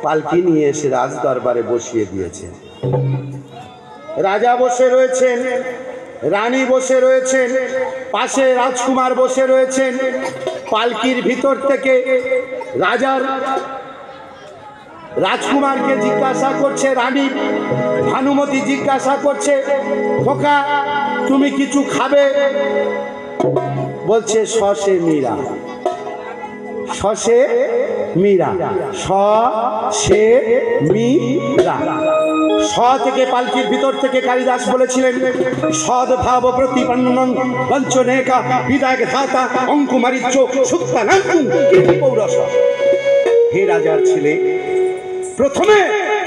পালকি নিয়ে এসে রাজ দরবারে বসিয়ে দিয়েছে। রাজা বসে রয়েছেন, রানী বসে রয়েছেন, পাশে রাজকুমার বসে রয়েছেন। পালকির ভিতর থেকে রাজকুমারকে জিজ্ঞাসা করছে, রানী ভানুমতি জিজ্ঞাসা করছে, খোকা তুমি কিছু খাবে? বলছে শসে মীরা, শসে মীরা, শসে মীরা। স থেকে পালকির ভিতর থেকে কালিদাস বলেছিলেন, সদ্ভাব প্রতিপন্নং বঞ্চনেকা বিদায়ক ধাতা অঙ্কুমারিচ্চ সুক্তানাঙ্কুম কিম পৌরস। হে রাজার ছেলে, প্রথমে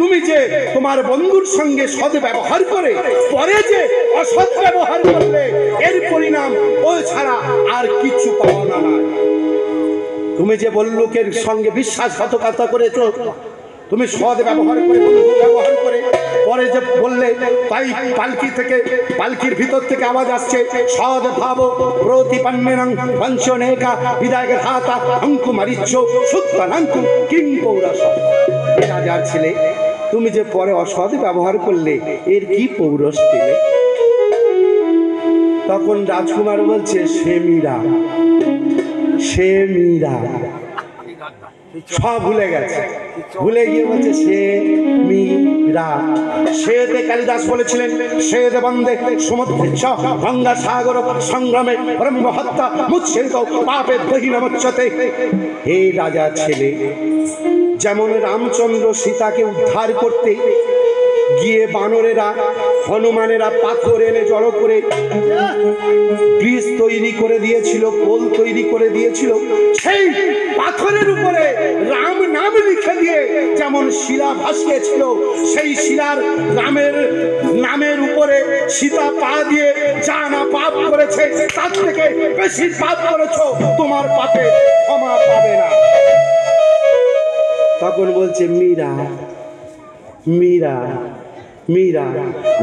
তুমি যে তোমার বন্ধুর সঙ্গে সৎ ব্যবহার করে পরে যে অসৎ ব্যবহার করলে, এর পরিণাম ও ছাড়া আর কিছু পাওয়া না। তুমি যে বল্লুকের সঙ্গে বিশ্বাসঘাতকতা করেছো, তুমি সৎ ব্যবহার করে বন্ধু ব্যবহার করে পরে যে বললে, তাই পালকির ভিতর থেকে আওয়াজ আসছে, সদ্ভাব প্রতিপন্নং বঞ্চনেকা বিদায়ক ধাতা অঙ্কুমারিচ্চ সুক্তানাঙ্কুম কিম পৌরস। রাজার ছেলে, তুমি যে পরে অসৎ ব্যবহার করলে, এর কি পৌরস পেলে? তখন রাজকুমার বলছে, সে মীরা, সে মীরা। সব ভুলে গেছে, ভুলে গিয়ে বলছে সে মীরা। সেতে কালিদাস বলেছিলেন, সেদ বন্দে সমুদ্রেচ্ছ গঙ্গা সাগর সংগ্রামে ব্রহ্ম হত্যা মুচ্ছেদ পাপে দহিনমচ্ছতে। হে রাজার ছেলে, যেমন রামচন্দ্র সীতাকে উদ্ধার করতে গিয়ে বানরেরা হনুমানেরা পাথর এনে জড়ো করে ব্রিজ তৈরি করে দিয়েছিল, পোল তৈরি করে দিয়েছিল, সেই পাথরের উপরে রাম নাম লিখে দিয়ে যেমন শিলা ভাসিয়েছিল, সেই শিলার রামের নামের উপরে সীতা পা দিয়ে যা না পাপ করেছে, তার থেকে বেশি পাপ করেছো, তোমার পাপে ক্ষমা পাবে না। তখন বলছে মীরা, মীরা, মীরা।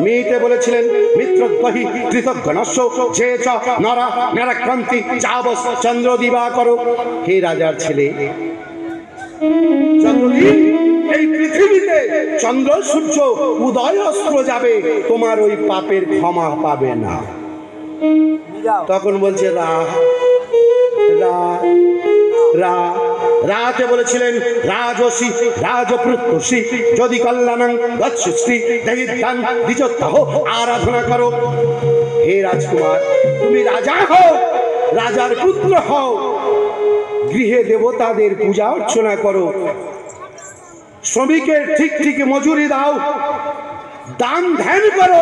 মেয়েতে বলেছিলেন, মিত্রদ্বহি কৃতজ্ঞনস্য যে চ নরা নরাক্রান্তি চাবস চন্দ্র দিবা করো। হে রাজার ছেলে, যতদিন এই পৃথিবীতে চন্দ্র সূর্য উদয় অস্ত যাবে, তোমার ওই পাপের ক্ষমা পাবে না। তখন বলছে রা রা রা। রাতে বলেছিলেন, রাজসী রাজপ্রত্যসী যদি কল্যাণং গচ্ছুষ্টি দহিদান দ্বিজোত্তহ আরাধনা করো। হে রাজকুমার, তুমি রাজা হও, রাজার পুত্র হও, গৃহে দেবতাদের পূজা অর্চনা করো, শ্রমিকের ঠিক ঠিক মজুরি দাও, দান ধ্যান করো,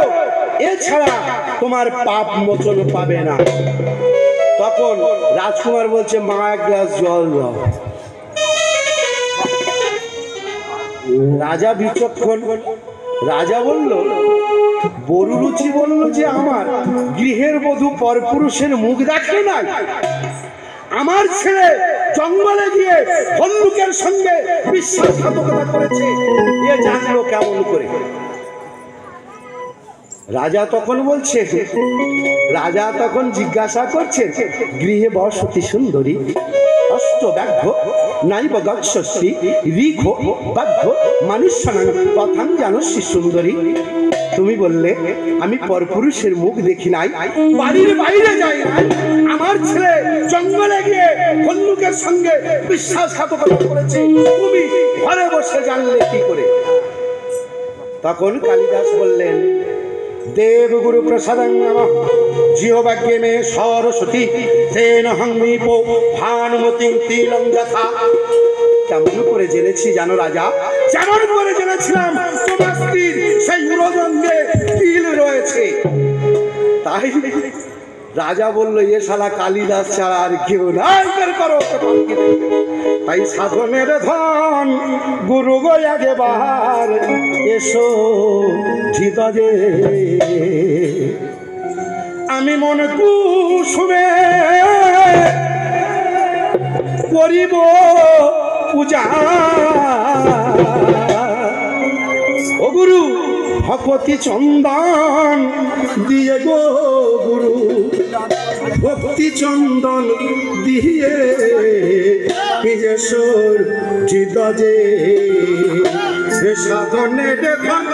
এছাড়া তোমার পাপ মোচন পাবে না। তখন রাজকুমার বলছে, মা এক গ্লাস জল দাও। রাজা বিচক্ষণ, রাজা বলল, বরুরুচি বলল যে আমার গৃহের বধূ পরপুরুষের মুখ দেখে নাই, আমার ছেলে জঙ্গলে গিয়ে ভল্লুকের সঙ্গে বিশ্বাসঘাতকতা করেছে, এ জানলো কেমন করে? রাজা তখন বলছে, রাজা তখন জিজ্ঞাসা করছেন, গৃহে বসতি সুন্দরী অষ্টব্যাঘ্র নাইব গচ্ছসি রিঘ বাঘ্য মানুষ্যানাং কথাং জানসি সুন্দরী। তুমি বললে আমি পরপুরুষের মুখ দেখি নাই, বাড়ির বাইরে যাই নাই, আমার ছেলে জঙ্গলে গিয়ে ভল্লুকের সঙ্গে বিশ্বাসঘাতকতা করেছে, তুমি ঘরে বসে জানলে কি করে? তখন কালিদাস বললেন, দেবগুরু প্রসাদং নমঃ জিহ্বাগ্যে মে সরস্বতী তেন হংমিপ ভানুমতি তিলং যথা। কেমন করে জেনেছি জানো রাজা? যেমন করে জেনেছিলাম তোমার স্ত্রীর সেই উরজঙ্গে তিল রয়েছে। তাই রাজা বলল, এ শালা কালিদাস ছাড়া আর কেউ নাই, বের করো। তাই সাধনের ধন গুরু গো আগে বাহার এসো ঝিদে, আমি মনে কুসুমে করিব পূজা। ও গুরু ভক্তি চন্দন দিয়ে গো গুরু, ভক্তি চন্দন দিয়ে নিজেশ্বর হৃদয়ে। সাধনের ধন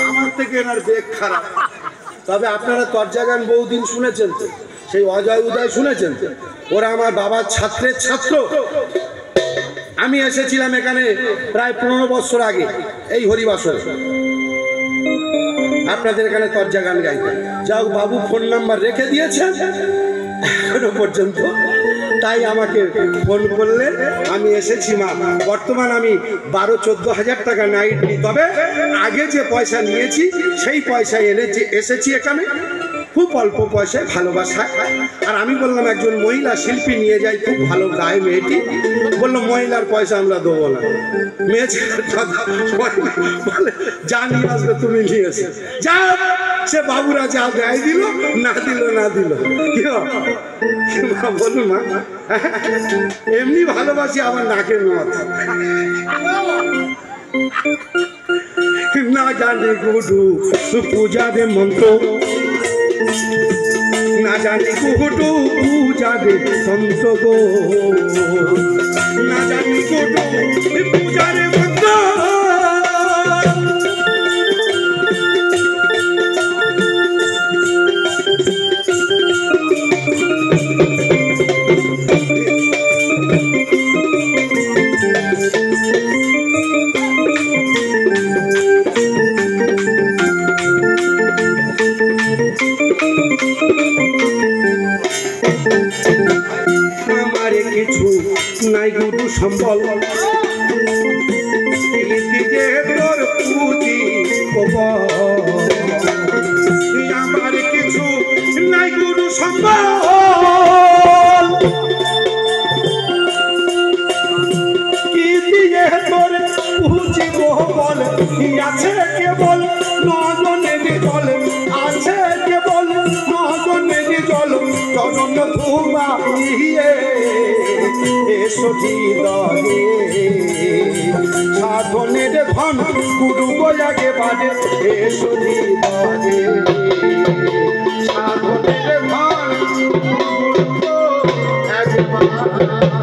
আমার থেকে এনার বেগ খারাপ। তবে আপনারা তরজা গান বহুদিন শুনেছেন তো, সেই অজয় উদয় শুনেছেন তো, ওরা আমার বাবার ছাত্রের ছাত্র। আমি এসেছিলাম এখানে প্রায় 15 বছর আগে এই হরিবাসরে, আপনাদের এখানে তরজা গান গাইতে। যাও বাবু ফোন নাম্বার রেখে দিয়েছেন এখনো পর্যন্ত, তাই আমাকে ফোন করলেন, আমি এসেছি মা। বর্তমান আমি 12-14 হাজার টাকা নাইট নিই, তবে আগে যে পয়সা নিয়েছি সেই পয়সা এসেছি এখানে, খুব অল্প পয়সায় ভালোবাসা। আর আমি বললাম একজন মহিলা শিল্পী নিয়ে যাই, খুব ভালো গায়ে মেয়েটি। বললো মহিলার পয়সা আমরা দেবো না, মেয়ে বলে যা নিয়ে আসবে তুমি নিয়ে এসে যা। সে বাবুরা যা দেয় দিল, না দিল না দিল। বলুন মা, এমনি ভালোবাসি আবার নাকের মত। না জানি গুডু পূজা দে মন্ত্র, না জানি গুডু পূজা দে সন্ত গো, না জানি গুডু পূজা রে মন্ত্র। আমারে কিছু নাই গুরু সম্বল, যে তোর পুঁজি আমার কিছু নাই গুরু সম্বল, কি দিয়ে তোর পুঁজি বল। আছে কেবল নজনের জল, আছে কেবল নজনের জল। চরণ ধুমা এসি দলে সাধনের ধন গুরু গোয়াকে বাজে, এসি দলে সাধনের ধন গুরু একবার।